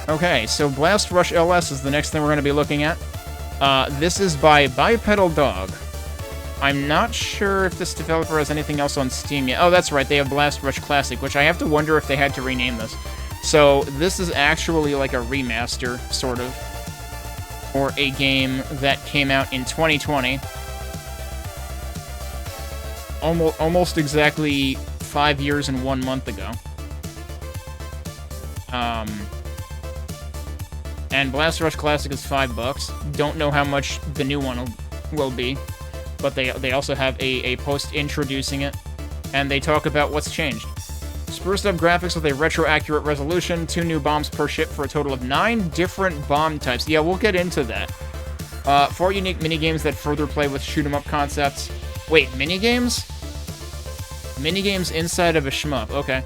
Okay, so Blast Rush LS is the next thing we're going to be looking at. This is by Bipedal Dog. I'm not sure if this developer has anything else on Steam yet. Oh, that's right, they have Blast Rush Classic, which I have to wonder if they had to rename this. So, this is actually like a remaster, sort of, for a game that came out in 2020. Almost exactly 5 years and 1 month ago. And Blast Rush Classic is $5. Don't know how much the new one will be, but they also have a post introducing it, and they talk about what's changed. Spruced up graphics with a retro-accurate resolution, 2 new bombs per ship for a total of 9 different bomb types. Yeah, we'll get into that. 4 unique minigames that further play with shoot-'em-up concepts. Wait, minigames? Minigames inside of a shmup, okay.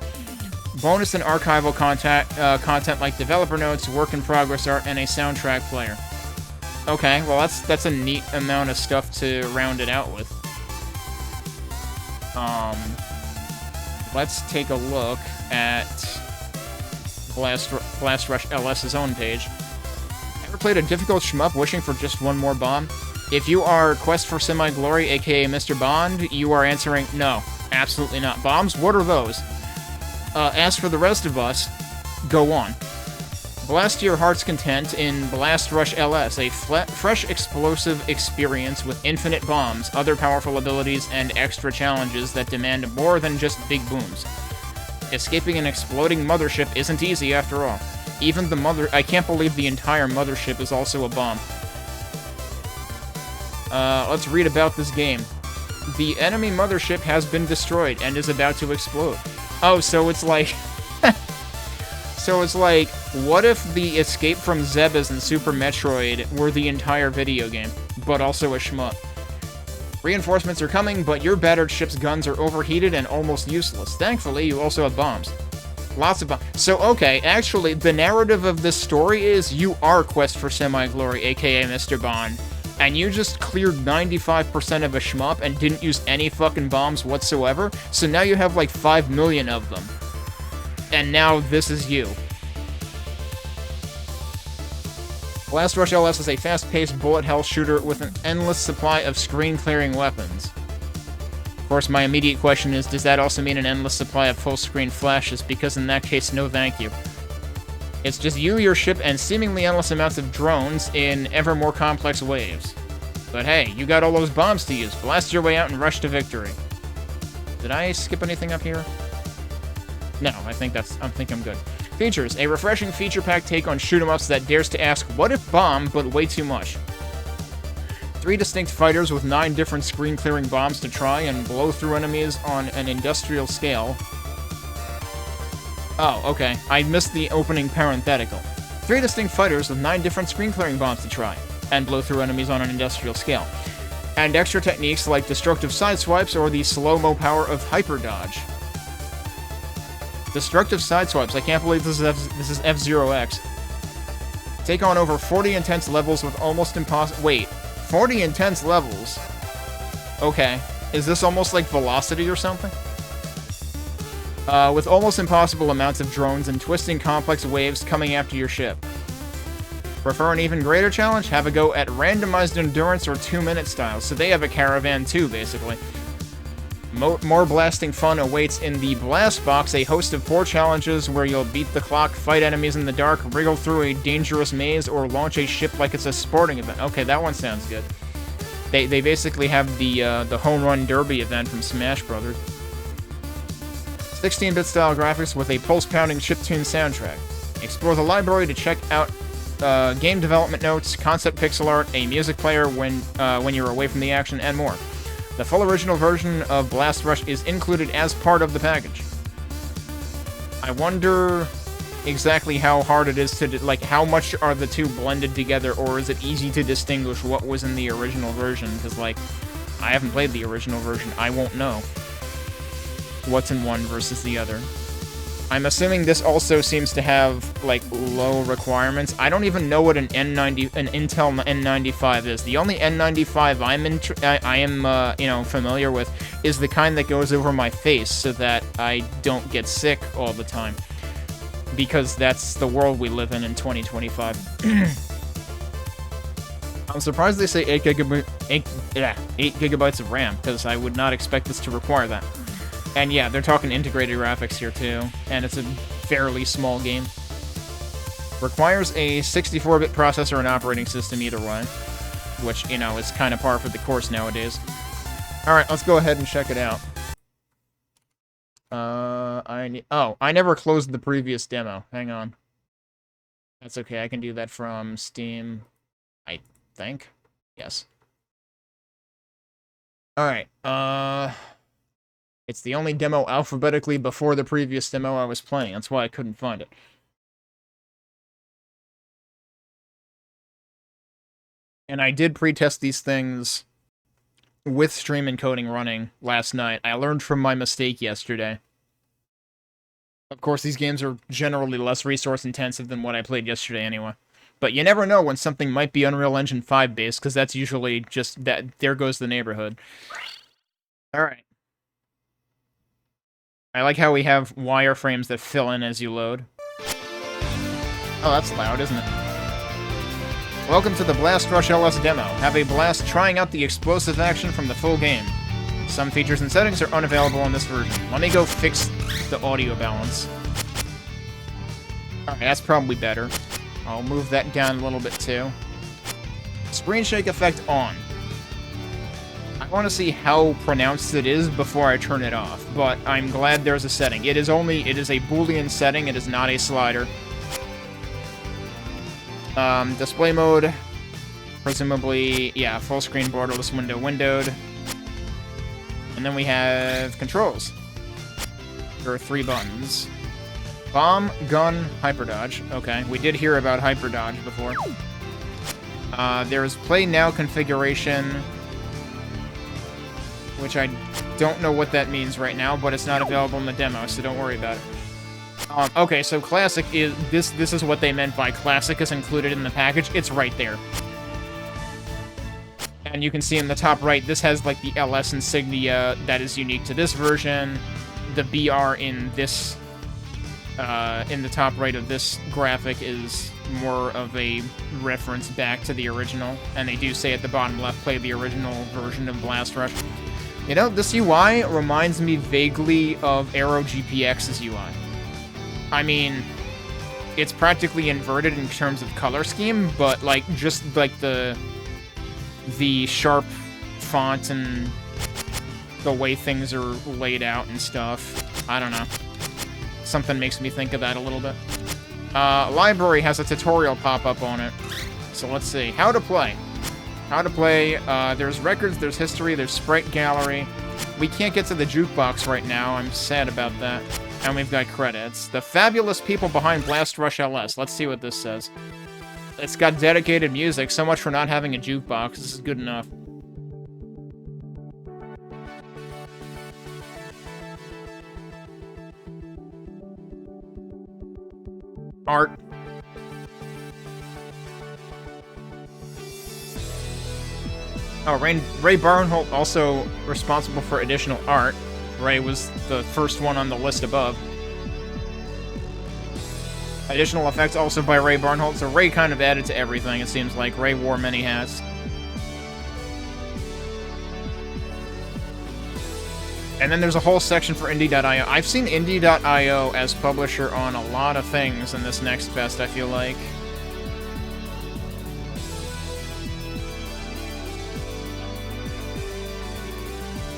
Bonus and archival content like developer notes, work-in-progress art, and a soundtrack player. Okay, well that's a neat amount of stuff to round it out with. Let's take a look at Blast Rush LS's own page. Ever played a difficult shmup wishing for just one more bomb? If you are Quest for Semi-Glory, aka Mr. Bond, you are answering no, absolutely not. Bombs? What are those? As for the rest of us, go on. Blast to your heart's content in Blast Rush LS, a fresh, explosive experience with infinite bombs, other powerful abilities, and extra challenges that demand more than just big booms. Escaping an exploding mothership isn't easy after all. Even the I can't believe the entire mothership is also a bomb. Let's read about this game. The enemy mothership has been destroyed and is about to explode. Oh, so it's like... So it's like, what if the escape from Zebes in Super Metroid were the entire video game, but also a shmup? Reinforcements are coming, but your battered ship's guns are overheated and almost useless. Thankfully, you also have bombs. Lots of bombs. So, okay, actually, the narrative of this story is you are Quest for Semi-Glory, aka Mr. Bond, and you just cleared 95% of a shmup and didn't use any fucking bombs whatsoever, so now you have like 5 million of them. And now this is you. Blast Rush LS is a fast-paced bullet hell shooter with an endless supply of screen-clearing weapons. Of course, my immediate question is, does that also mean an endless supply of full-screen flashes? Because in that case, no thank you. It's just you, your ship, and seemingly endless amounts of drones in ever more complex waves. But hey, you got all those bombs to use. Blast your way out and rush to victory. Did I skip anything up here? No, I think I'm good. Features. A refreshing feature-packed take on shoot-'em-ups that dares to ask, what if bomb, but way too much. 3 distinct fighters with 9 different screen-clearing bombs to try and blow through enemies on an industrial scale. Oh, okay. I missed the opening parenthetical. 3 distinct fighters with 9 different screen-clearing bombs to try and blow through enemies on an industrial scale. And extra techniques like destructive sideswipes or the slow-mo power of hyper-dodge. Destructive sideswipes. I can't believe this is F-Zero X. Take on over 40 intense levels with almost impossible... Wait, 40 intense levels? Okay. Is this almost like Velocity or something? With almost impossible amounts of drones and twisting complex waves coming after your ship. Prefer an even greater challenge? Have a go at randomized endurance or 2-minute style. So they have a caravan too, basically. More blasting fun awaits in the Blast Box, a host of 4 challenges where you'll beat the clock, fight enemies in the dark, wriggle through a dangerous maze, or launch a ship like it's a sporting event. Okay, that one sounds good. They basically have the Home Run Derby event from Smash Brothers. 16-bit style graphics with a pulse-pounding chiptune soundtrack. Explore the library to check out game development notes, concept pixel art, a music player when you're away from the action, and more. The full original version of Blast Rush is included as part of the package. I wonder exactly how hard it is to, like, how much are the two blended together, or is it easy to distinguish what was in the original version? Because, like, I haven't played the original version. I won't know what's in one versus the other. I'm assuming this also seems to have, like, low requirements. I don't even know what an Intel N95 is. The only N95 I am familiar with is the kind that goes over my face so that I don't get sick all the time. because that's the world we live in 2025. I'm surprised they say 8 gigabytes of RAM, because I would not expect this to require that. And yeah, they're talking integrated graphics here too, and it's a fairly small game. Requires a 64-bit processor and operating system either way, which, you know, is kind of par for the course nowadays. Alright, let's go ahead and check it out. I never closed the previous demo. Hang on. That's okay, I can do that from Steam, I think. Yes. Alright, it's the only demo alphabetically before the previous demo I was playing. That's why I couldn't find it. And I did pre-test these things with stream encoding running last night. I learned from my mistake yesterday. Of course, these games are generally less resource-intensive than what I played yesterday anyway. But you never know when something might be Unreal Engine 5 based, because that's usually just that. There goes the neighborhood. Alright. I like how we have wireframes that fill in as you load. Oh, that's loud, isn't it? Welcome to the Blast Rush LS demo. Have a blast trying out the explosive action from the full game. Some features and settings are unavailable in this version. Let me go fix the audio balance. Alright, that's probably better. I'll move that down a little bit too. Screen shake effect on. I want to see how pronounced it is before I turn it off, but I'm glad there's a setting. It is a Boolean setting, it is not a slider. Display mode, presumably, yeah, full screen borderless window windowed. And then we have controls. There are 3 buttons. Bomb, gun, hyperdodge. Okay, we did hear about hyperdodge before. There's play now configuration, which I don't know what that means right now, but it's not available in the demo, so don't worry about it. Okay, so classic is this is what they meant by classic is included in the package. It's right there. And you can see in the top right, this has like the LS insignia that is unique to this version. The BR in this in the top right of this graphic is more of a reference back to the original, and they do say at the bottom left, play the original version of Blast Rush. You know, this UI reminds me vaguely of Aero GPX's UI. I mean, it's practically inverted in terms of color scheme, but like just like the sharp font and the way things are laid out and stuff. I don't know. Something makes me think of that a little bit. Library has a tutorial pop up on it. So let's see. How to play. How to play. There's records, there's history, there's sprite gallery. We can't get to the jukebox right now. I'm sad about that. And we've got credits. The fabulous people behind Blast Rush LS. Let's see what this says. It's got dedicated music. So much for not having a jukebox. This is good enough. Art. Oh, Ray Barnholt also responsible for additional art. Ray was the first one on the list above. Additional effects also by Ray Barnholt, so Ray kind of added to everything, it seems like. Ray wore many hats. And then there's a whole section for Indie.io. I've seen Indie.io as publisher on a lot of things in this Next Fest, I feel like.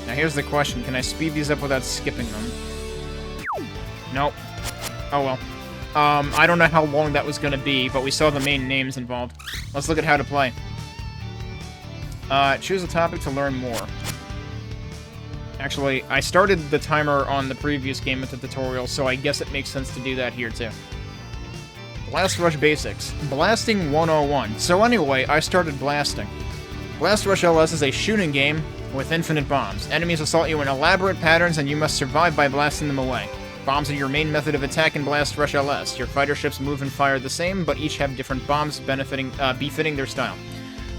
Now here's the question, can I speed these up without skipping them? Nope. Oh well. I don't know how long that was gonna be, but we saw the main names involved. Let's look at how to play. Choose a topic to learn more. Actually, I started the timer on the previous game with the tutorial, so I guess it makes sense to do that here too. Blast Rush Basics. Blasting 101. So anyway, I started blasting. Blast Rush LS is a shooting game with infinite bombs. Enemies assault you in elaborate patterns, and you must survive by blasting them away. Bombs are your main method of attack in Blast Rush LS. Your fighter ships move and fire the same, but each have different bombs befitting their style.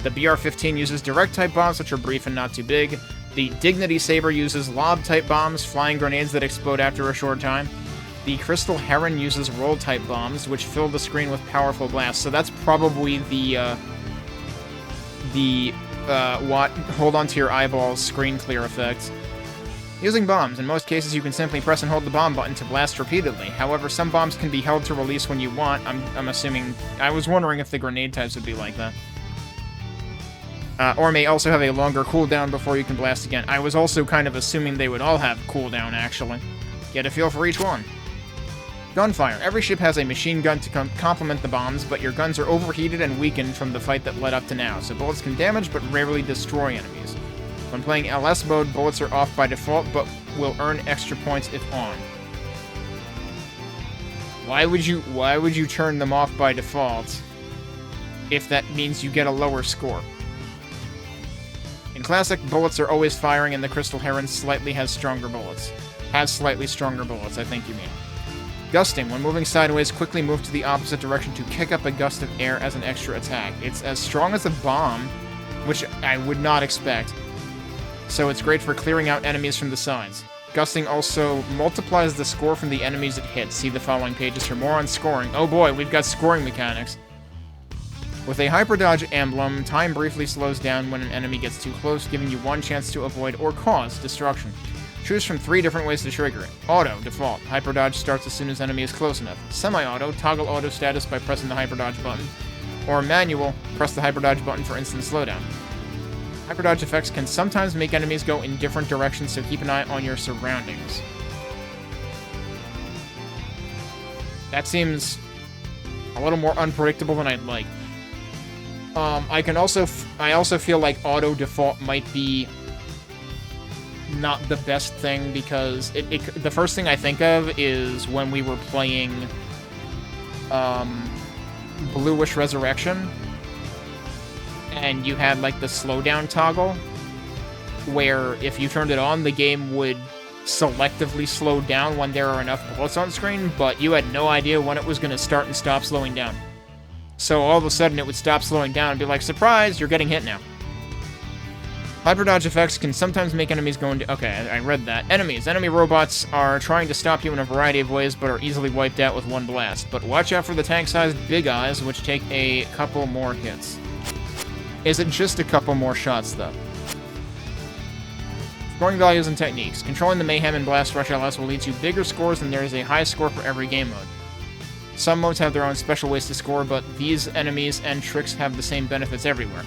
The BR-15 uses direct-type bombs, which are brief and not too big. The Dignity Saber uses lob-type bombs, flying grenades that explode after a short time. The Crystal Heron uses roll-type bombs, which fill the screen with powerful blasts. So that's probably the what hold onto your eyeballs screen clear effect. Using bombs. In most cases, you can simply press and hold the bomb button to blast repeatedly. However, some bombs can be held to release when you want. I'm assuming... I was wondering if the grenade types would be like that. Or may also have a longer cooldown before you can blast again. I was also kind of assuming they would all have cooldown, actually. Get a feel for each one. Gunfire. Every ship has a machine gun to complement the bombs, but your guns are overheated and weakened from the fight that led up to now, so bullets can damage but rarely destroy enemies. When playing LS mode, bullets are off by default, but will earn extra points if on. Why would you turn them off by default if that means you get a lower score? In Classic, bullets are always firing, and the Crystal Heron slightly has stronger bullets. Has slightly stronger bullets, I think you mean. Gusting. When moving sideways, quickly move to the opposite direction to kick up a gust of air as an extra attack. It's as strong as a bomb, which I would not expect. So it's great for clearing out enemies from the sides. Gusting also multiplies the score from the enemies it hits. See the following pages for more on scoring. Oh boy, we've got scoring mechanics. With a hyperdodge emblem, time briefly slows down when an enemy gets too close, giving you one chance to avoid or cause destruction. Choose from 3 different ways to trigger it. Auto, default. Hyperdodge starts as soon as enemy is close enough. Semi-auto, toggle auto status by pressing the hyperdodge button. Or manual, press the hyperdodge button for instant slowdown. Hyperdodge effects can sometimes make enemies go in different directions, so keep an eye on your surroundings. That seems a little more unpredictable than I'd like. I also feel like auto default might be not the best thing, because the first thing I think of is when we were playing Bluish Resurrection, and you had like the slowdown toggle, where if you turned it on, the game would selectively slow down when there are enough bullets on screen, but you had no idea when it was going to start and stop slowing down. So all of a sudden it would stop slowing down and be like, surprise, you're getting hit now. Hyperdodge effects can sometimes make enemies go into... Okay, I read that. Enemies. Enemy robots are trying to stop you in a variety of ways, but are easily wiped out with one blast. But watch out for the tank-sized Big Eyes, which take a couple more hits. Is it just a couple more shots, though? Scoring values and techniques. Controlling the Mayhem and Blast Rush LS will lead to bigger scores, and there is a high score for every game mode. Some modes have their own special ways to score, but these enemies and tricks have the same benefits everywhere.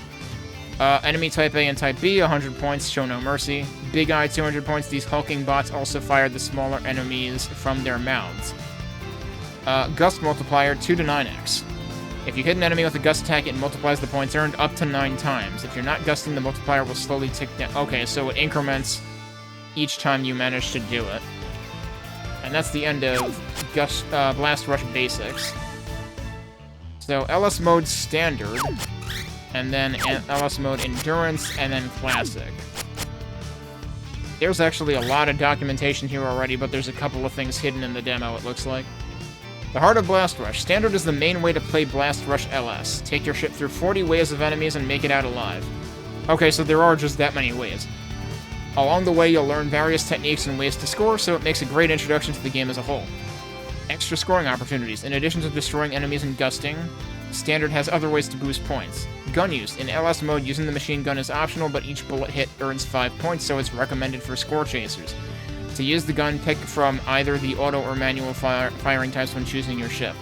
Enemy Type A and Type B, 100 points, show no mercy. Big Eye, 200 points. These hulking bots also fire the smaller enemies from their mouths. Gust multiplier, 2 to 9x. If you hit an enemy with a gust attack, it multiplies the points earned up to 9 times. If you're not gusting, the multiplier will slowly tick down. Okay, so it increments each time you manage to do it. And that's the end of Blast Rush Basics. So LS Mode Standard, and then LS Mode Endurance, and then Classic. There's actually a lot of documentation here already, but there's a couple of things hidden in the demo, it looks like. The Heart of Blast Rush. Standard is the main way to play Blast Rush LS. Take your ship through 40 waves of enemies and make it out alive. Okay, so there are just that many ways. Along the way, you'll learn various techniques and ways to score, so it makes a great introduction to the game as a whole. Extra scoring opportunities. In addition to destroying enemies and gusting, Standard has other ways to boost points. Gun use. In LS mode, using the machine gun is optional, but each bullet hit earns 5 points, so it's recommended for score chasers. To use the gun, pick from either the auto or manual firing types when choosing your ship.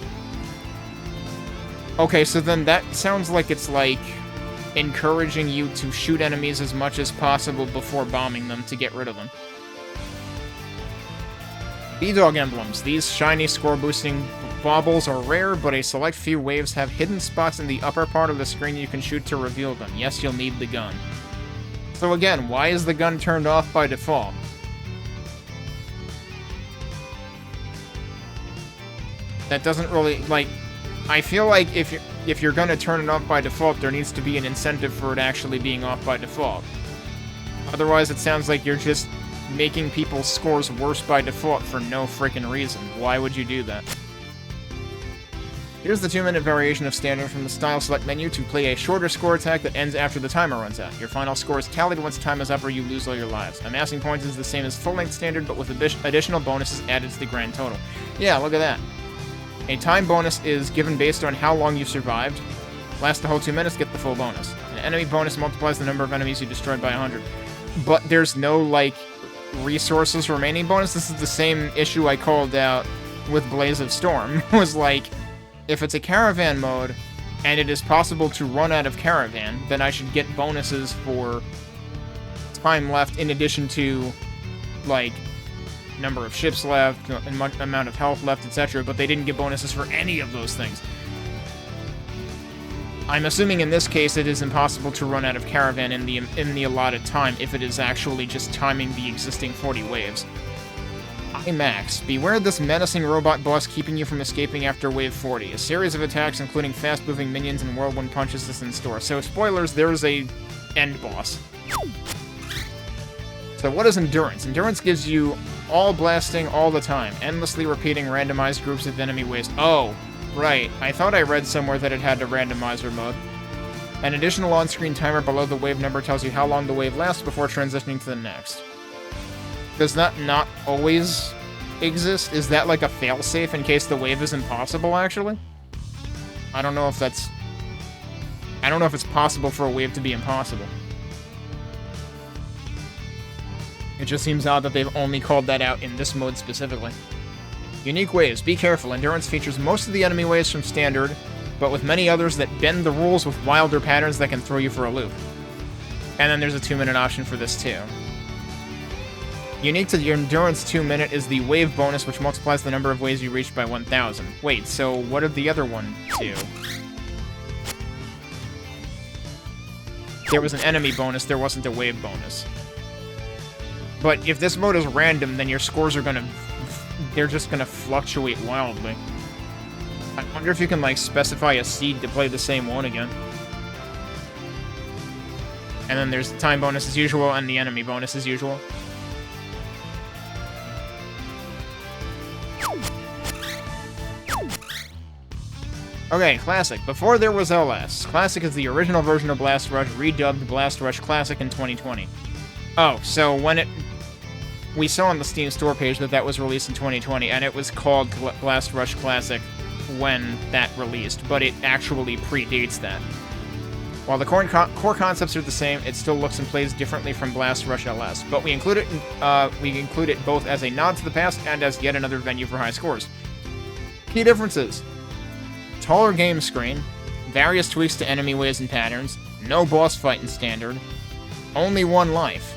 Okay, so then that sounds like it's like encouraging you to shoot enemies as much as possible before bombing them to get rid of them. B-Dog emblems. These shiny score-boosting baubles are rare, but a select few waves have hidden spots in the upper part of the screen you can shoot to reveal them. Yes, you'll need the gun. So again, why is the gun turned off by default? That doesn't really, like... I feel like if you're gonna turn it off by default, there needs to be an incentive for it actually being off by default. Otherwise, it sounds like you're just making people's scores worse by default for no freaking reason. Why would you do that? Here's the 2-minute variation of standard from the style select menu to play a shorter score attack that ends after the timer runs out. Your final score is tallied once time is up or you lose all your lives. Amassing points is the same as full-length standard, but with additional bonuses added to the grand total. Yeah, look at that. A time bonus is given based on how long you survived. Last the whole 2 minutes, get the full bonus. An enemy bonus multiplies the number of enemies you destroyed by 100. But there's no, like, resources remaining bonus. This is the same issue I called out with Blaze of Storm. It was like, if it's a caravan mode, and it is possible to run out of caravan, then I should get bonuses for time left in addition to, like, number of ships left, amount of health left, etc., but they didn't get bonuses for any of those things. I'm assuming in this case it is impossible to run out of caravan in the allotted time if it is actually just timing the existing 40 waves. Max, beware this menacing robot boss keeping you from escaping after wave 40. A series of attacks, including fast-moving minions and whirlwind punches, is in store. So, spoilers, there's a end boss. So what is Endurance? Endurance gives you all blasting all the time, endlessly repeating randomized groups of enemy waves. Oh, right. I thought I read somewhere that it had a randomizer mode. An additional on-screen timer below the wave number tells you how long the wave lasts before transitioning to the next. Does that not always exist? Is that like a failsafe in case the wave is impossible, actually? I don't know if that's... I don't know if it's possible for a wave to be impossible. It just seems odd that they've only called that out in this mode specifically. Unique waves. Be careful. Endurance features most of the enemy waves from Standard, but with many others that bend the rules with wilder patterns that can throw you for a loop. And then there's a 2-minute option for this too. Unique to your Endurance 2-minute is the wave bonus, which multiplies the number of waves you reach by 1,000. Wait, so what did the other one do? There was an enemy bonus, there wasn't a wave bonus. But if this mode is random, then your scores are gonna... they're just gonna fluctuate wildly. I wonder if you can, like, specify a seed to play the same one again. And then there's the time bonus as usual, and the enemy bonus as usual. Okay, Classic. Before there was LS. Classic is the original version of Blast Rush, redubbed Blast Rush Classic in 2020. Oh, so when it... we saw on the Steam store page that that was released in 2020, and it was called Blast Rush Classic when that released, but it actually predates that. While the core concepts are the same, it still looks and plays differently from Blast Rush LS, but we include it both as a nod to the past and as yet another venue for high scores. Key differences. Taller game screen, various tweaks to enemy waves and patterns, no boss fight in Standard, only one life.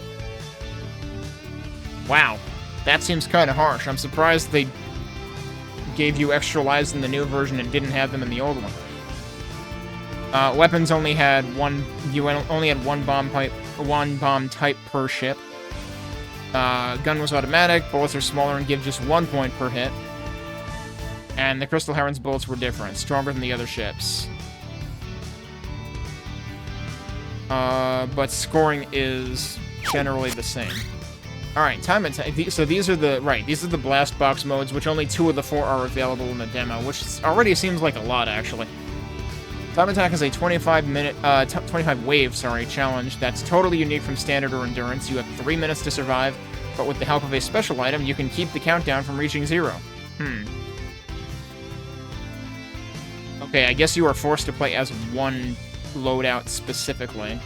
Wow, that seems kind of harsh. I'm surprised they gave you extra lives in the new version and didn't have them in the old one. Weapons only had one bomb type per ship. Gun was automatic, bullets are smaller and give just 1 point per hit. And the Crystal Heron's bullets were different, stronger than the other ships. But scoring is generally the same. Alright, time attack. So these are the blast box modes, which only 2 of the 4 are available in the demo, which already seems like a lot, actually. Time attack is a 25 wave challenge that's totally unique from Standard or Endurance. You have 3 minutes to survive, but with the help of a special item, you can keep the countdown from reaching 0. Okay, I guess you are forced to play as one loadout specifically.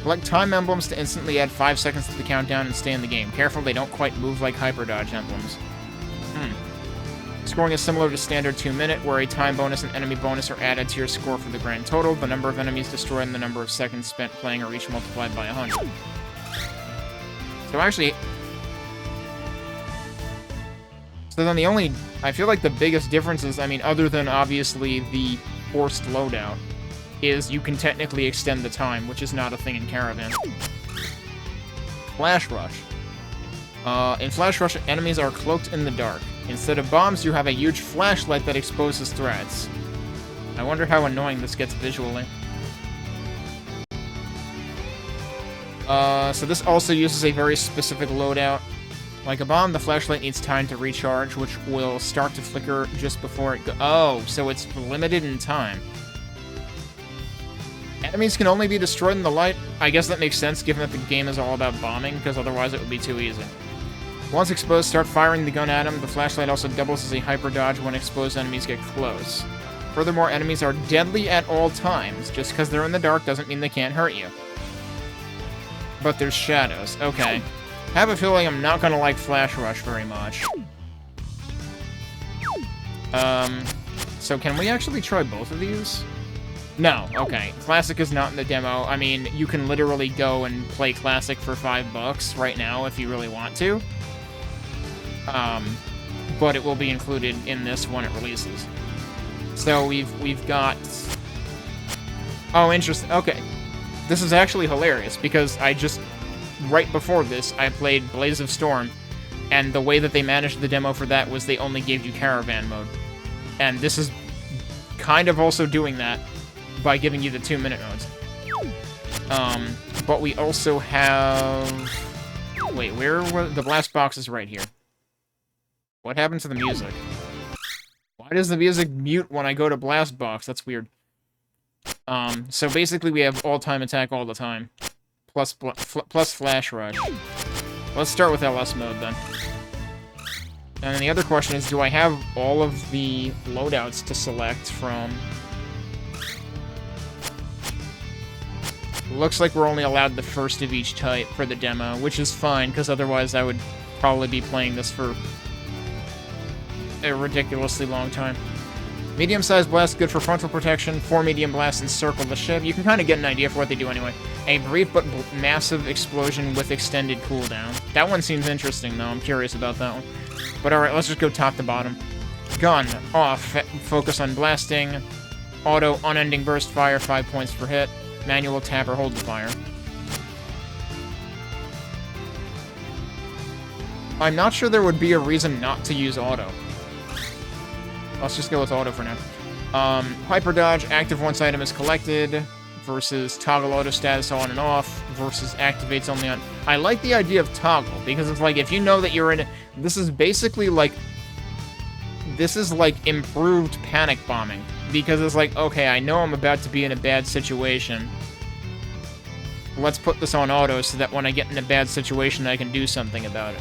Collect time emblems to instantly add 5 seconds to the countdown and stay in the game. Careful, they don't quite move like hyper dodge emblems. Scoring is similar to Standard 2-minute, where a time bonus and enemy bonus are added to your score for the grand total. The number of enemies destroyed and the number of seconds spent playing are each multiplied by 100. So actually... so then I feel like the biggest difference is, I mean, other than obviously the forced loadout, is you can technically extend the time, which is not a thing in Caravan. Flash Rush. In Flash Rush, enemies are cloaked in the dark. Instead of bombs, you have a huge flashlight that exposes threats. I wonder how annoying this gets visually. So this also uses a very specific loadout. Like a bomb, the flashlight needs time to recharge, which will start to flicker just before it Oh, so it's limited in time. Enemies can only be destroyed in the light. I guess that makes sense, given that the game is all about bombing, because otherwise it would be too easy. Once exposed, start firing the gun at them. The flashlight also doubles as a hyper dodge when exposed enemies get close. Furthermore, enemies are deadly at all times. Just because they're in the dark doesn't mean they can't hurt you. But there's shadows. Okay. I have a feeling I'm not gonna like Flash Rush very much. So can we actually try both of these? No, okay. Classic is not in the demo. I mean, you can literally go and play Classic for $5 right now if you really want to. But it will be included in this when it releases. So we've got... Oh, interesting. Okay. This is actually hilarious, because I just... Right before this, I played Blaze of Storm, and the way that they managed the demo for that was they only gave you Caravan mode. And this is kind of also doing that by giving you the 2-minute modes. But we also have... Wait, where were... The blast box is right here. What happened to the music? Why does the music mute when I go to blast box? That's weird. So basically we have all-time attack all the time. Plus flash rush. Let's start with LS mode then. And then the other question is, do I have all of the loadouts to select from? Looks like we're only allowed the first of each type for the demo, which is fine, because otherwise I would probably be playing this for a ridiculously long time. Medium-sized blast, good for frontal protection. 4 medium blasts encircle the ship. You can kind of get an idea for what they do anyway. A brief but massive explosion with extended cooldown. That one seems interesting, though. I'm curious about that one. But alright, let's just go top to bottom. Gun, off. Focus on blasting. Auto, unending burst fire, 5 points per hit. Manual, tap or hold the fire. I'm not sure there would be a reason not to use auto. Let's just go with auto for now. Hyper dodge, active once item is collected, versus toggle auto status on and off, versus activates only on... I like the idea of toggle, because it's like, if you know that you're in... This is basically like... This is like improved panic bombing. Because it's like, okay, I know I'm about to be in a bad situation. Let's put this on auto so that when I get in a bad situation, I can do something about it.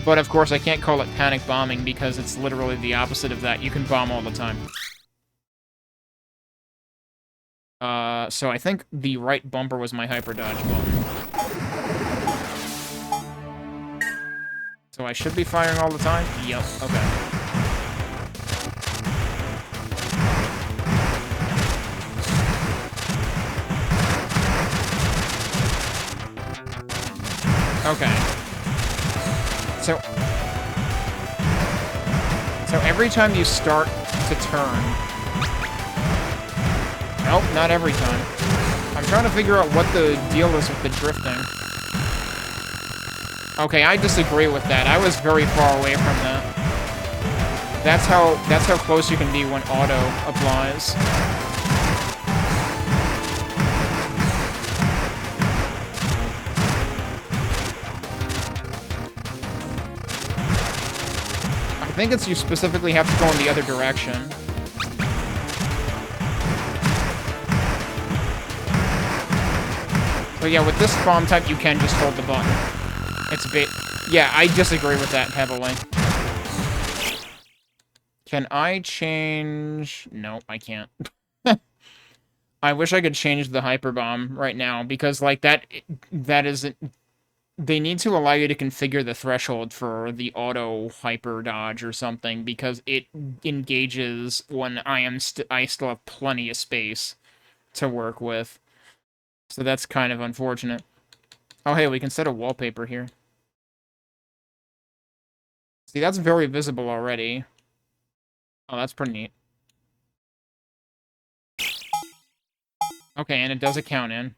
But of course, I can't call it panic bombing because it's literally the opposite of that. You can bomb all the time. So I think the right bumper was my hyper dodge button. So I should be firing all the time? Yep, okay. Okay. So every time you start to turn... Nope, not every time. I'm trying to figure out what the deal is with the drifting. Okay, I disagree with that. I was very far away from that. That's how close you can be when auto applies. I think it's you specifically have to go in the other direction. So yeah, with this bomb type, you can just hold the button. It's yeah, I disagree with that heavily. Can I change... Nope, I can't. I wish I could change the hyper bomb right now, because like that isn't... They need to allow you to configure the threshold for the auto hyper dodge or something, because it engages when I still have plenty of space to work with. So that's kind of unfortunate. Oh, hey, we can set a wallpaper here. See, that's very visible already. Oh, that's pretty neat. Okay, and it does a count in.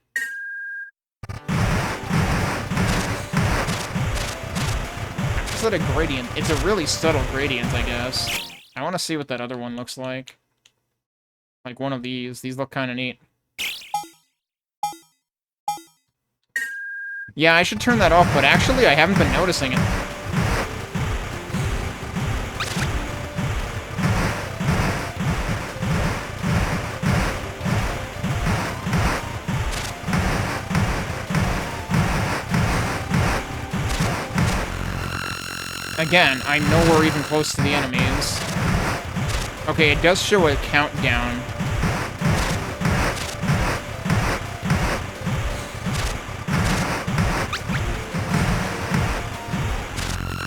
Is that a gradient? It's a really subtle gradient, I guess. I want to see what that other one looks like. Like one of these. These look kind of neat. Yeah, I should turn that off, but actually I haven't been noticing it. Again, I'm nowhere even close to the enemies. Okay, it does show a countdown.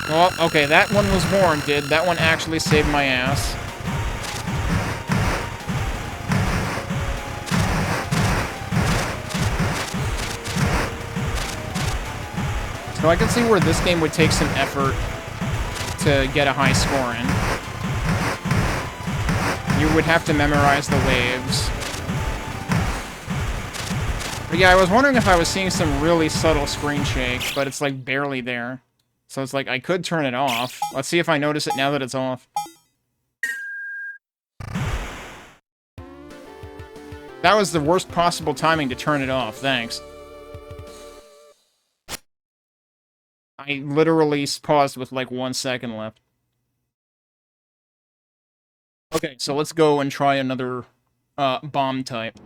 Well, okay, that one was warranted. That one actually saved my ass. So I can see where this game would take some effort to get a high score in. You would have to memorize the waves. But yeah, I was wondering if I was seeing some really subtle screen shake, but it's like barely there. So it's like, I could turn it off. Let's see if I notice it now that it's off. That was the worst possible timing to turn it off, thanks. I literally paused with like 1 second left. Okay, so let's go and try another bomb type.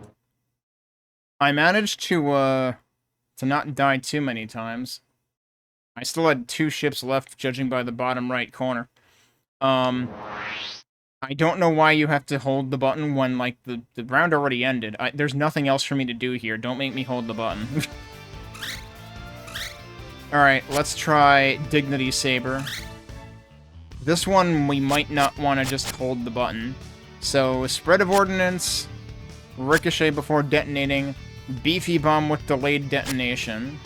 I managed to not die too many times. I still had 2 ships left, judging by the bottom right corner. I don't know why you have to hold the button when, like, the round already ended. There's nothing else for me to do here. Don't make me hold the button. Alright, let's try Dignity Saber. This one, we might not want to just hold the button. So, Spread of Ordnance, Ricochet before detonating, Beefy Bomb with delayed detonation.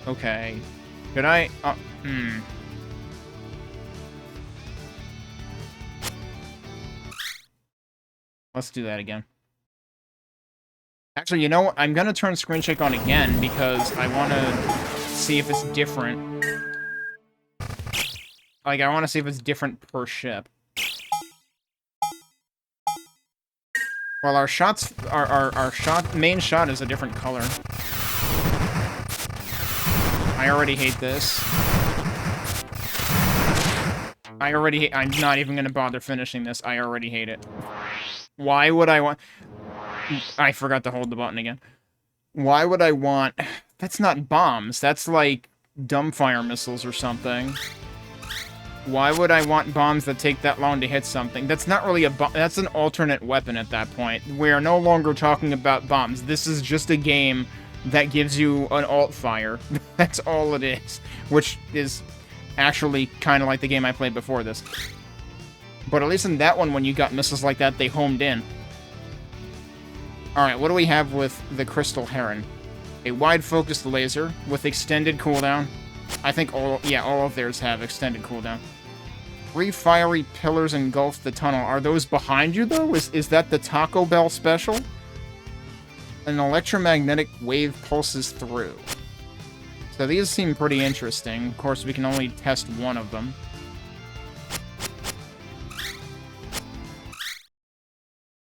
Okay. Could I... Let's do that again. Actually, you know what? I'm gonna turn Screen Shake on again, because I want to see if it's different. Like, I want to see if it's different per ship. Well, our shots... Our main shot is a different color. I already hate this. I'm not even gonna bother finishing this. I already hate it. Why would I want... I forgot to hold the button again. Why would I want... That's not bombs. That's like dumbfire missiles or something. Why would I want bombs that take that long to hit something? That's not really a bomb. That's an alternate weapon at that point. We are no longer talking about bombs. This is just a game that gives you an alt fire. That's all it is. Which is actually kind of like the game I played before this. But at least in that one, when you got missiles like that, they homed in. Alright, what do we have with the Crystal Heron? A wide-focused laser with extended cooldown. I think all of theirs have extended cooldown. 3 fiery pillars engulf the tunnel. Are those behind you, though? Is that the Taco Bell special? An electromagnetic wave pulses through. So these seem pretty interesting. Of course, we can only test one of them.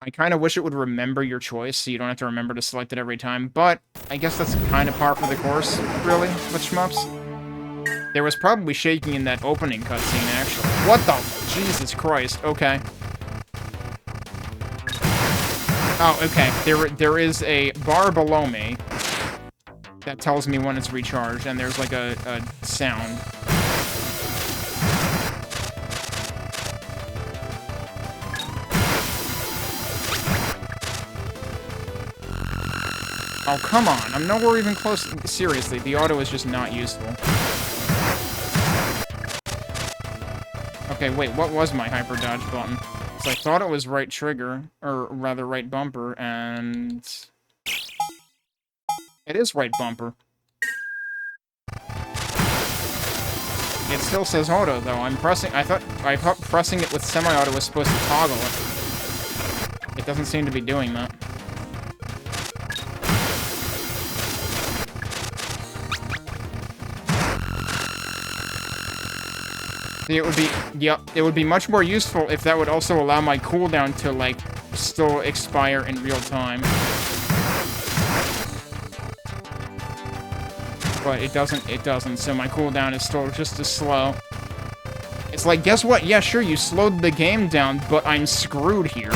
I kind of wish it would remember your choice, so you don't have to remember to select it every time, but I guess that's kind of par for the course, really, with shmups. There was probably shaking in that opening cutscene, actually. What the? Jesus Christ, okay. Oh, okay. There is a bar below me that tells me when it's recharged, and there's like a sound. Oh, come on. I'm nowhere even close. Seriously, the auto is just not useful. Okay, wait, what was my hyper dodge button? So I thought it was right trigger, or rather right bumper, and... It is right bumper. It still says auto, though. I thought pressing it with semi-auto was supposed to toggle it. It doesn't seem to be doing that. It would be much more useful if that would also allow my cooldown to, like, still expire in real time. But it doesn't, so my cooldown is still just as slow. It's like, guess what? Yeah, sure, you slowed the game down, but I'm screwed here.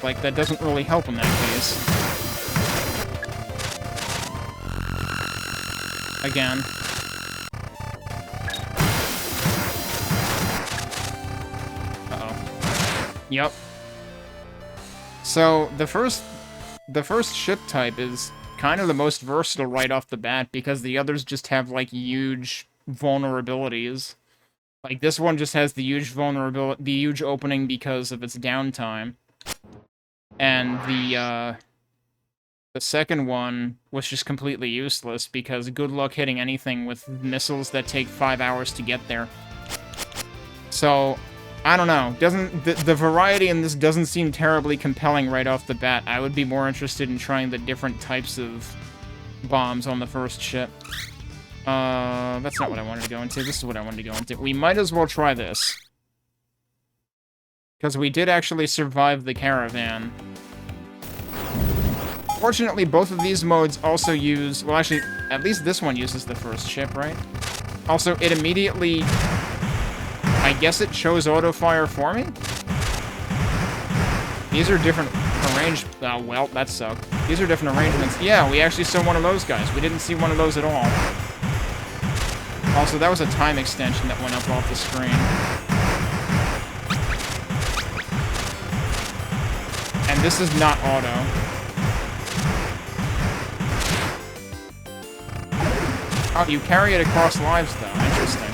like, that doesn't really help in that case. Again. Uh-oh. Yep. So, the first ship type is kind of the most versatile right off the bat, because the others just have, like, huge vulnerabilities. Like, this one just has the huge vulnerability, the huge opening because of its downtime. And the second one was just completely useless, because good luck hitting anything with missiles that take 5 hours to get there. So, I don't know. The variety in this doesn't seem terribly compelling right off the bat. I would be more interested in trying the different types of bombs on the first ship. That's not what I wanted to go into. This is what I wanted to go into. We might as well try this. Because we did actually survive the caravan. Fortunately, both of these modes also use... Well, actually, at least this one uses the first ship, right? Also, it immediately... I guess it chose auto-fire for me? These are different arrange... Oh, well, that sucked. These are different arrangements. Yeah, we actually saw one of those guys. We didn't see one of those at all. Also, that was a time extension that went up off the screen. And this is not auto. Oh, you carry it across lives, though. Interesting.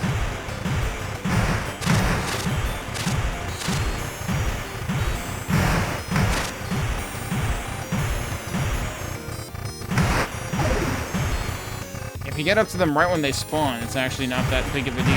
If you get up to them right when they spawn, it's actually not that big of a deal.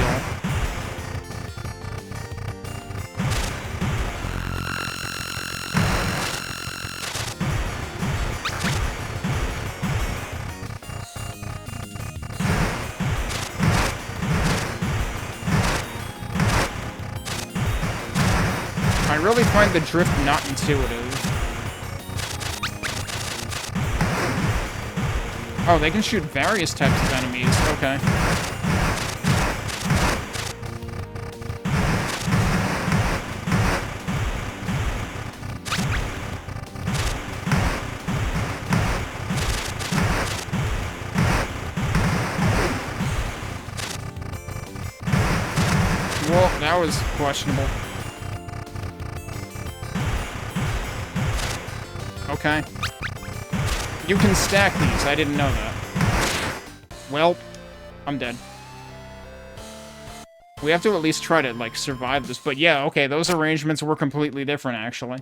I really find the drift not intuitive. Oh, they can shoot various types of enemies. Okay. Well, that was questionable. Okay. You can stack these. I didn't know that. Well, I'm dead. We have to at least try to, like, survive this. But yeah, okay, those arrangements were completely different, actually.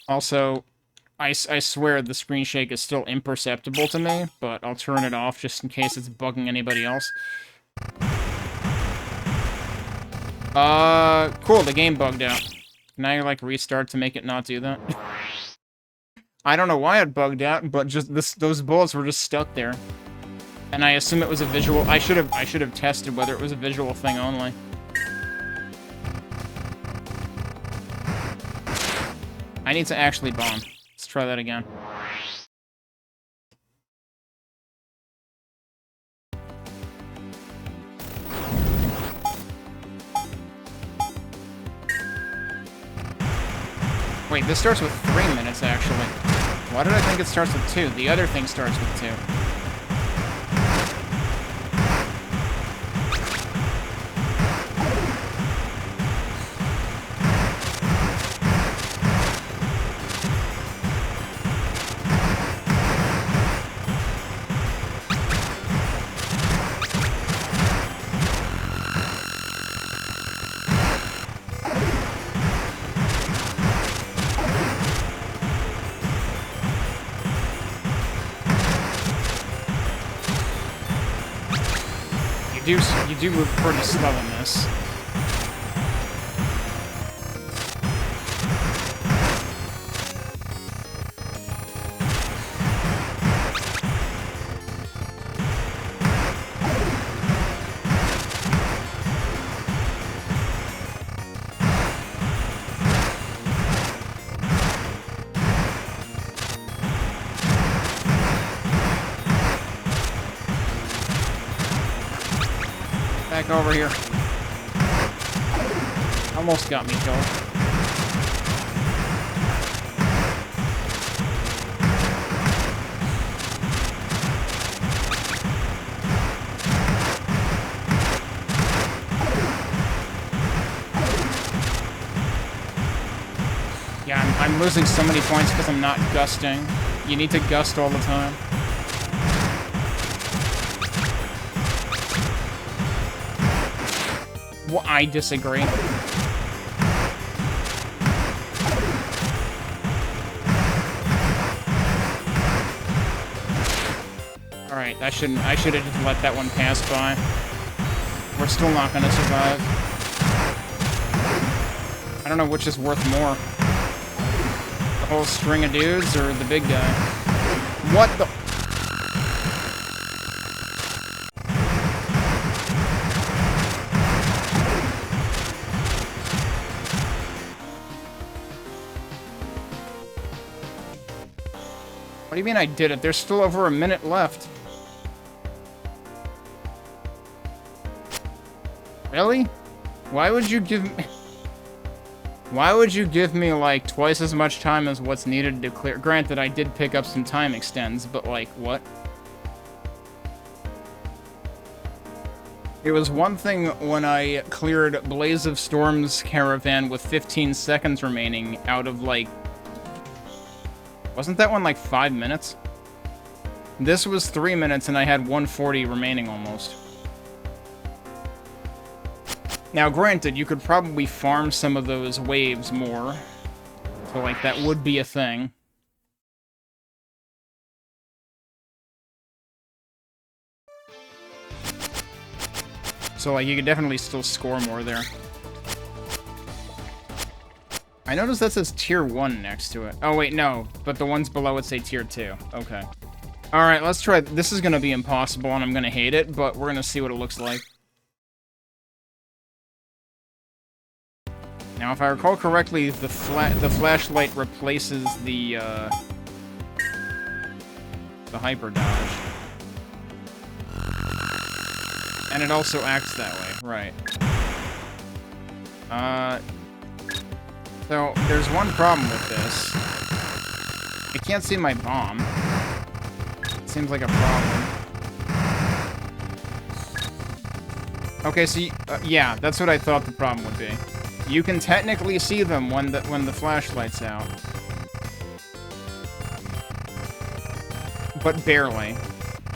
Also, I swear the screen shake is still imperceptible to me, but I'll turn it off just in case it's bugging anybody else. Cool, the game bugged out. Can I, like, restart to make it not do that? I don't know why it bugged out, but just those bullets were just stuck there. And I assume it was a visual... I should have tested whether it was a visual thing only. I need to actually bomb. Let's try that again. Wait, this starts with 3 minutes, actually. Why did I think it starts with 2? The other thing starts with 2. You do move pretty slow in this. back over here. Almost got me killed. Yeah, I'm losing so many points because I'm not gusting. You need to gust all the time. Well, I disagree. Alright, I should have just let that one pass by. We're still not gonna survive. I don't know which is worth more. The whole string of dudes or the big guy. What the... What do you mean I did it? There's still over a minute left. Really? Why would you give me... Why would you give me, like, twice as much time as what's needed to clear... Granted, I did pick up some time extends, but, like, what? It was one thing when I cleared Blaze of Storm's caravan with 15 seconds remaining out of, like... Wasn't that one, like, 5 minutes? This was 3 minutes, and I had 140 remaining, almost. Now, granted, you could probably farm some of those waves more. So, like, that would be a thing. So, like, you could definitely still score more there. I noticed that says Tier 1 next to it. Oh, wait, no. But the ones below it say Tier 2. Okay. Alright, let's try... This is gonna be impossible, and I'm gonna hate it, but we're gonna see what it looks like. Now, if I recall correctly, the flashlight replaces the hyper dodge. And it also acts that way, right. So, there's one problem with this. I can't see my bomb. It seems like a problem. Okay, so, yeah, that's what I thought the problem would be. You can technically see them when the flashlight's out. But barely.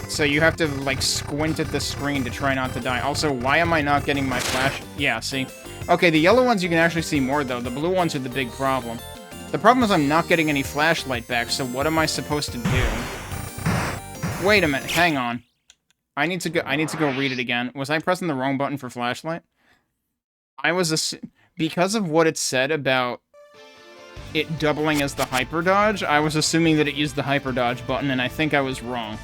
So you have to, like, squint at the screen to try not to die. Also, why am I not getting my flash? Yeah, see? Okay, the yellow ones you can actually see more, though. The blue ones are the big problem. The problem is I'm not getting any flashlight back, so what am I supposed to do? Wait a minute, hang on. I need to go read it again. Was I pressing the wrong button for flashlight? I was because of what it said about it doubling as the hyper dodge, I was assuming that it used the hyper dodge button, and I think I was wrong.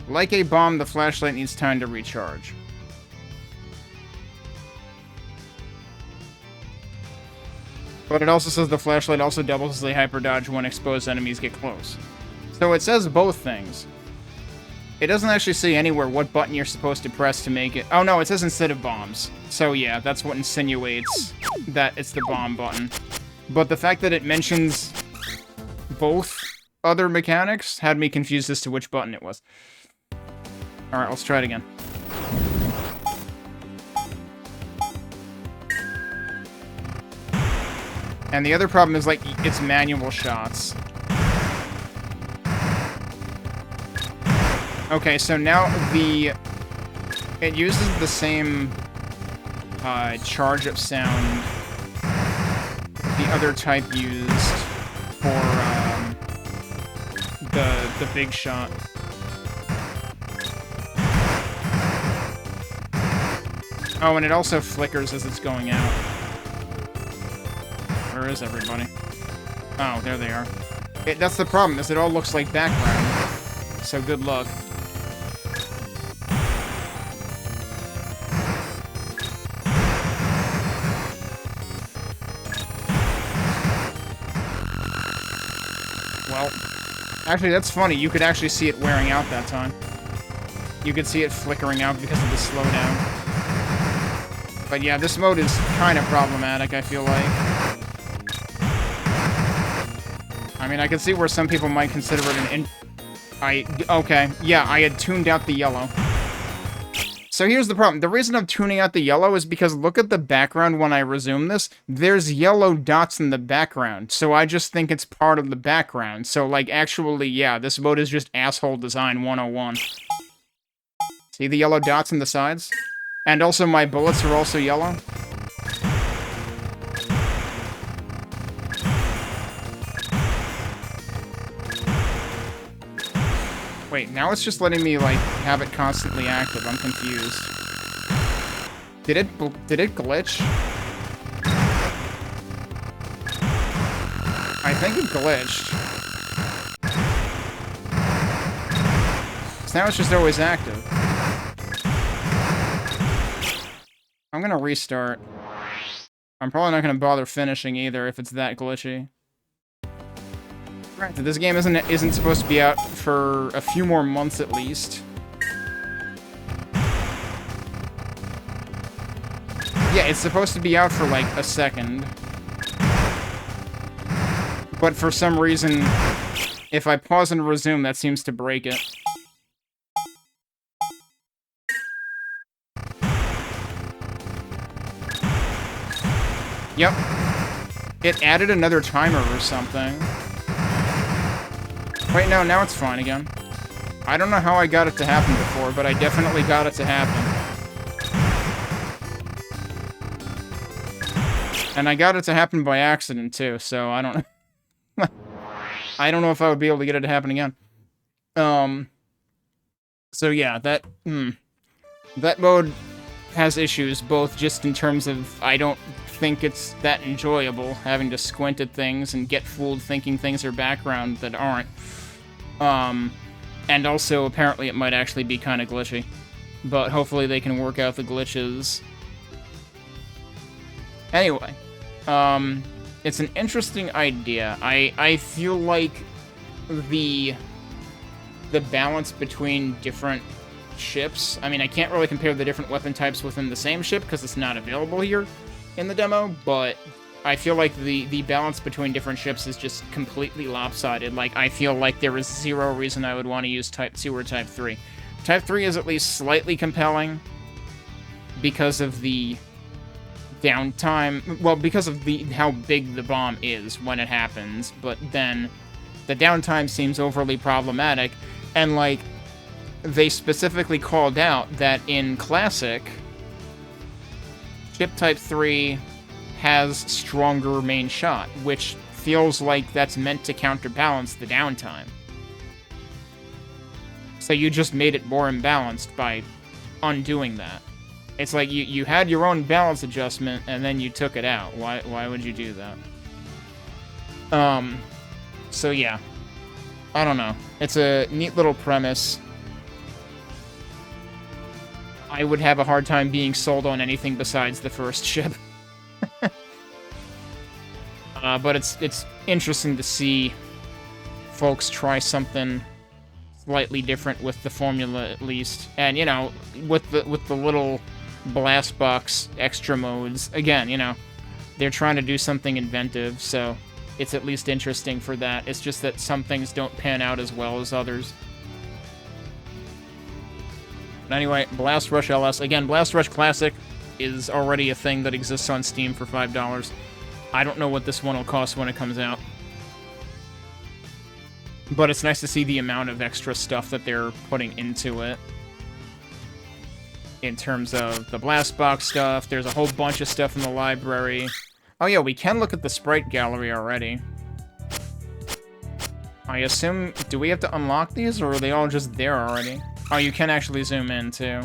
Like a bomb, the flashlight needs time to recharge. But it also says the flashlight also doubles as a hyper dodge when exposed enemies get close. So it says both things. It doesn't actually say anywhere what button you're supposed to press to make it... Oh no, it says instead of bombs. So yeah, that's what insinuates that it's the bomb button. But the fact that it mentions both other mechanics had me confused as to which button it was. Alright, let's try it again. And the other problem is, like, it's manual shots. Okay, so now it uses the same charge-up sound the other type used for the big shot. Oh, and it also flickers as it's going out. Where is everybody? Oh, there they are. That's the problem, is it all looks like background. So good luck. Well, Actually, that's funny. You could actually see it wearing out that time. You could see it flickering out because of the slowdown. But yeah, this mode is kind of problematic, I feel like. I mean, I can see where some people might consider it okay, yeah, I had tuned out the yellow. So here's the problem. The reason I'm tuning out the yellow is because look at the background when I resume this. There's yellow dots in the background, so I just think it's part of the background. So, like, actually, yeah, this mode is just asshole design 101. See the yellow dots in the sides? And also my bullets are also yellow. Wait, now it's just letting me, like, have it constantly active. I'm confused. Did it glitch? I think it glitched. So now it's just always active. I'm gonna restart. I'm probably not gonna bother finishing either if it's that glitchy. Granted, this game isn't supposed to be out for a few more months at least. Yeah, it's supposed to be out for like a second. But for some reason, if I pause and resume, that seems to break it. Yep. It added another timer or something. Wait, no, now it's fine again. I don't know how I got it to happen before, but I definitely got it to happen. And I got it to happen by accident, too, so I don't know. I don't know if I would be able to get it to happen again. So yeah, that mode has issues, both just in terms of I don't think it's that enjoyable, having to squint at things and get fooled thinking things are background that aren't. And also, apparently it might actually be kind of glitchy. But hopefully they can work out the glitches. Anyway, it's an interesting idea. I feel like the balance between different ships, I mean, I can't really compare the different weapon types within the same ship because it's not available here in the demo, but I feel like the balance between different ships is just completely lopsided. Like, I feel like there is zero reason I would want to use Type 2 or Type 3. Type 3 is at least slightly compelling because of the downtime, well, because of how big the bomb is when it happens, but then the downtime seems overly problematic, and, like, they specifically called out that in Classic, Ship Type 3 has stronger main shot, which feels like that's meant to counterbalance the downtime. So you just made it more imbalanced by undoing that. It's like you had your own balance adjustment, and then you took it out. Why would you do that? So yeah. I don't know. It's a neat little premise. I would have a hard time being sold on anything besides the first ship. But it's interesting to see folks try something slightly different with the formula, at least. And, you know, with the little blast box extra modes, again, you know, they're trying to do something inventive, so it's at least interesting for that. It's just that some things don't pan out as well as others. But anyway, Blast Rush LS. Again, Blast Rush Classic is already a thing that exists on Steam for $5. I don't know what this one will cost when it comes out. But it's nice to see the amount of extra stuff that they're putting into it. In terms of the Blast Box stuff, there's a whole bunch of stuff in the library. Oh yeah, we can look at the sprite gallery already. I assume, do we have to unlock these, or are they all just there already? Oh, you can actually zoom in, too.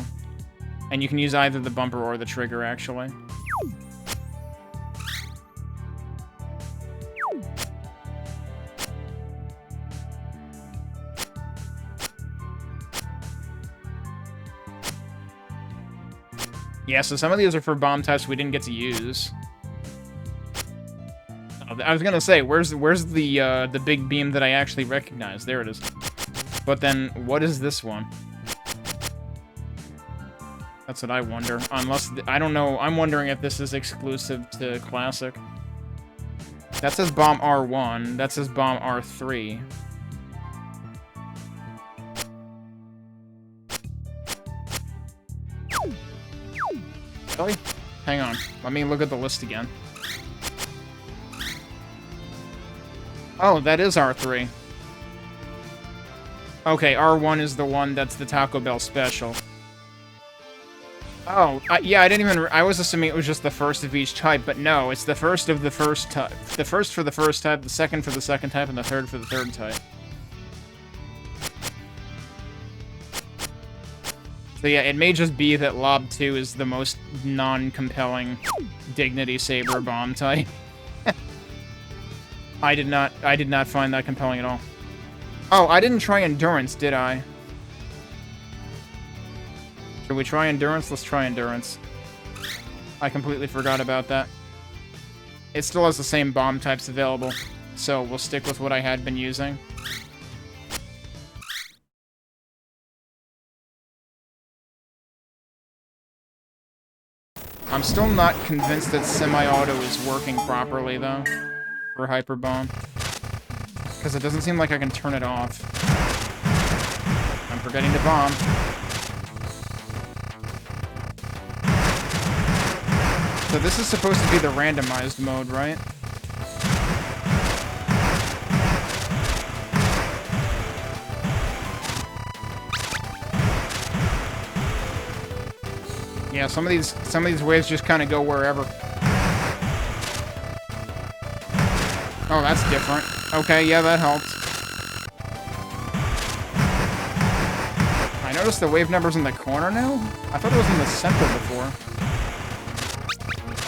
And you can use either the bumper or the trigger, actually. Yeah, so some of these are for bomb types we didn't get to use. Oh, I was gonna say, where's the big beam that I actually recognize? There it is. But then, what is this one? That's what I wonder. Unless, I don't know, I'm wondering if this is exclusive to Classic. That says bomb R1, that says bomb R3. Really? Hang on, let me look at the list again. Oh, that is R3. Okay, R1 is the one that's the Taco Bell special. Oh, yeah, I didn't even... I was assuming it was just the first of each type, but no, it's the first of the first type. The first for the first type, the second for the second type, and the third for the third type. So yeah, it may just be that Lob 2 is the most non-compelling Dignity Saber bomb type. I did not find that compelling at all. Oh, I didn't try Endurance, did I? Should we try Endurance? Let's try Endurance. I completely forgot about that. It still has the same bomb types available, so we'll stick with what I had been using. I'm still not convinced that semi-auto is working properly, though, for Hyper Bomb. Because it doesn't seem like I can turn it off. I'm forgetting to bomb. So this is supposed to be the randomized mode, right? Yeah, some of these waves just kind of go wherever. Oh, that's different. Okay, yeah, that helps. I noticed the wave number's in the corner now? I thought it was in the center before.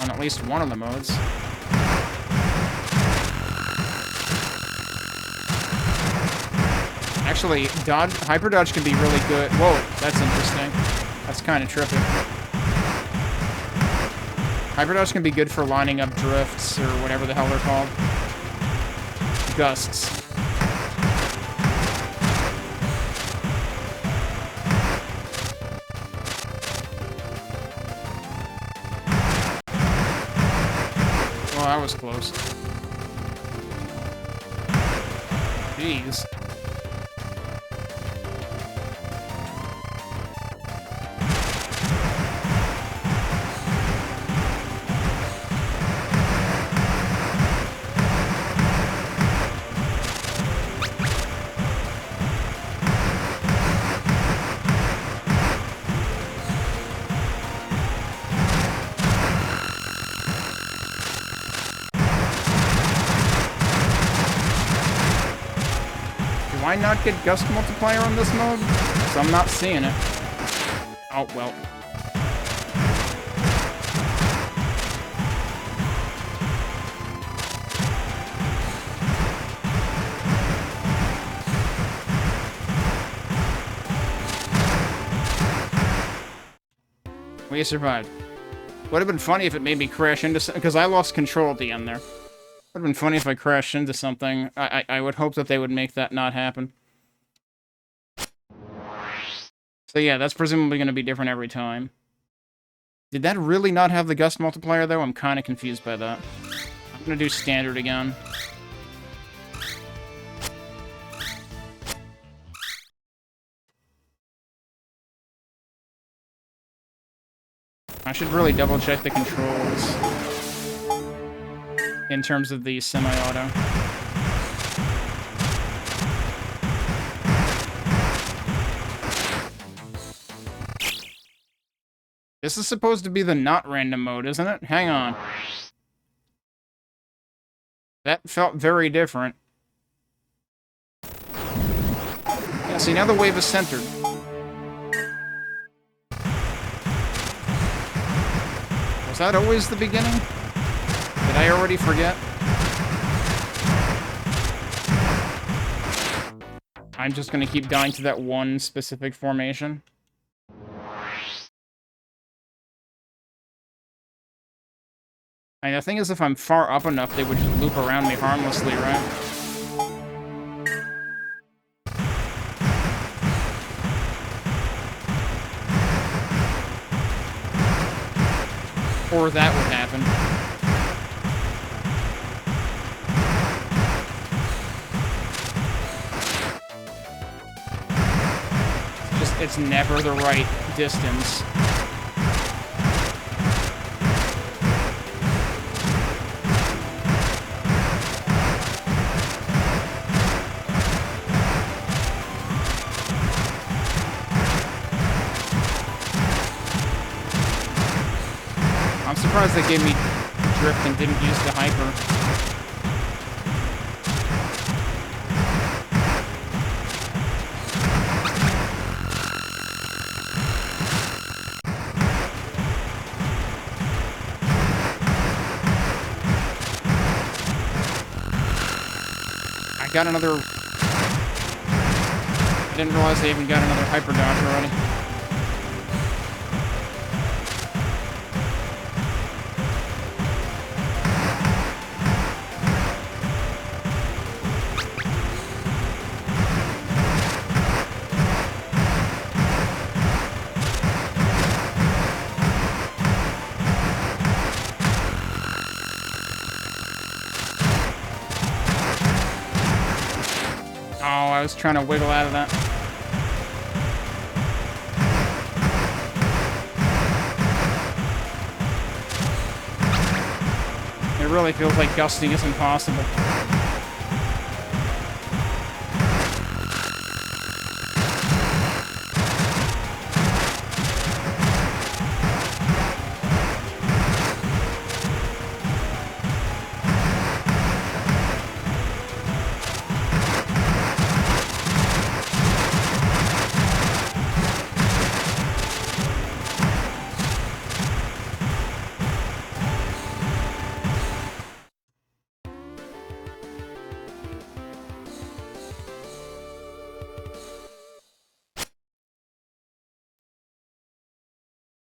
On at least one of the modes. Actually, hyper dodge can be really good. Whoa, that's interesting. That's kind of trippy. Hyper dodge can be good for lining up drifts, or whatever the hell they're called. Gusts. Well, that was close. Jeez. Why not get Gust Multiplier on this mode? Because I'm not seeing it. Oh, well. We survived. Would have been funny if it made me crash into something, because I lost control at the end there. Would have been funny if I crashed into something. I would hope that they would make that not happen. So yeah, that's presumably going to be different every time. Did that really not have the Gust Multiplier, though? I'm kind of confused by that. I'm going to do Standard again. I should really double-check the controls in terms of the semi-auto. This is supposed to be the not random mode, isn't it? Hang on. That felt very different. Yeah, see, now the wave is centered. Was that always the beginning? Did I already forget? I'm just gonna keep dying to that one specific formation. And the thing is, if I'm far up enough, they would just loop around me harmlessly, right? Or that would happen. It's never the right distance. I'm surprised they gave me drift and didn't use the hyper. Got another... I didn't realize I even got another hyper dodge already. I was trying to wiggle out of that. It really feels like gusting is impossible.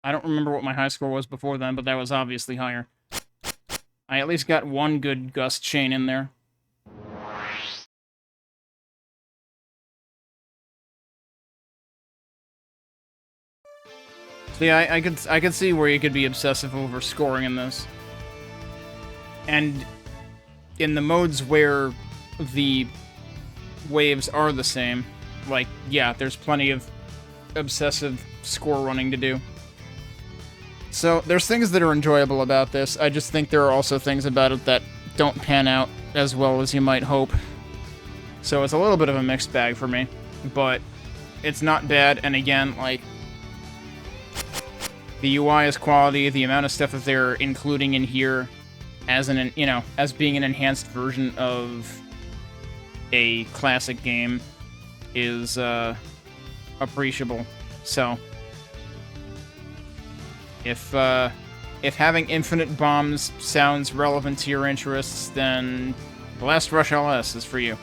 I don't remember what my high score was before then, but that was obviously higher. I at least got one good gust chain in there. So yeah, I could see where you could be obsessive over scoring in this. And in the modes where the waves are the same, like, yeah, there's plenty of obsessive score running to do. So, there's things that are enjoyable about this. I just think there are also things about it that don't pan out as well as you might hope. So it's a little bit of a mixed bag for me. But it's not bad, and again, like, the UI is quality, the amount of stuff that they're including in here as an, you know, as being an enhanced version of a classic game is, appreciable. So, if having infinite bombs sounds relevant to your interests, then Last Rush LS is for you.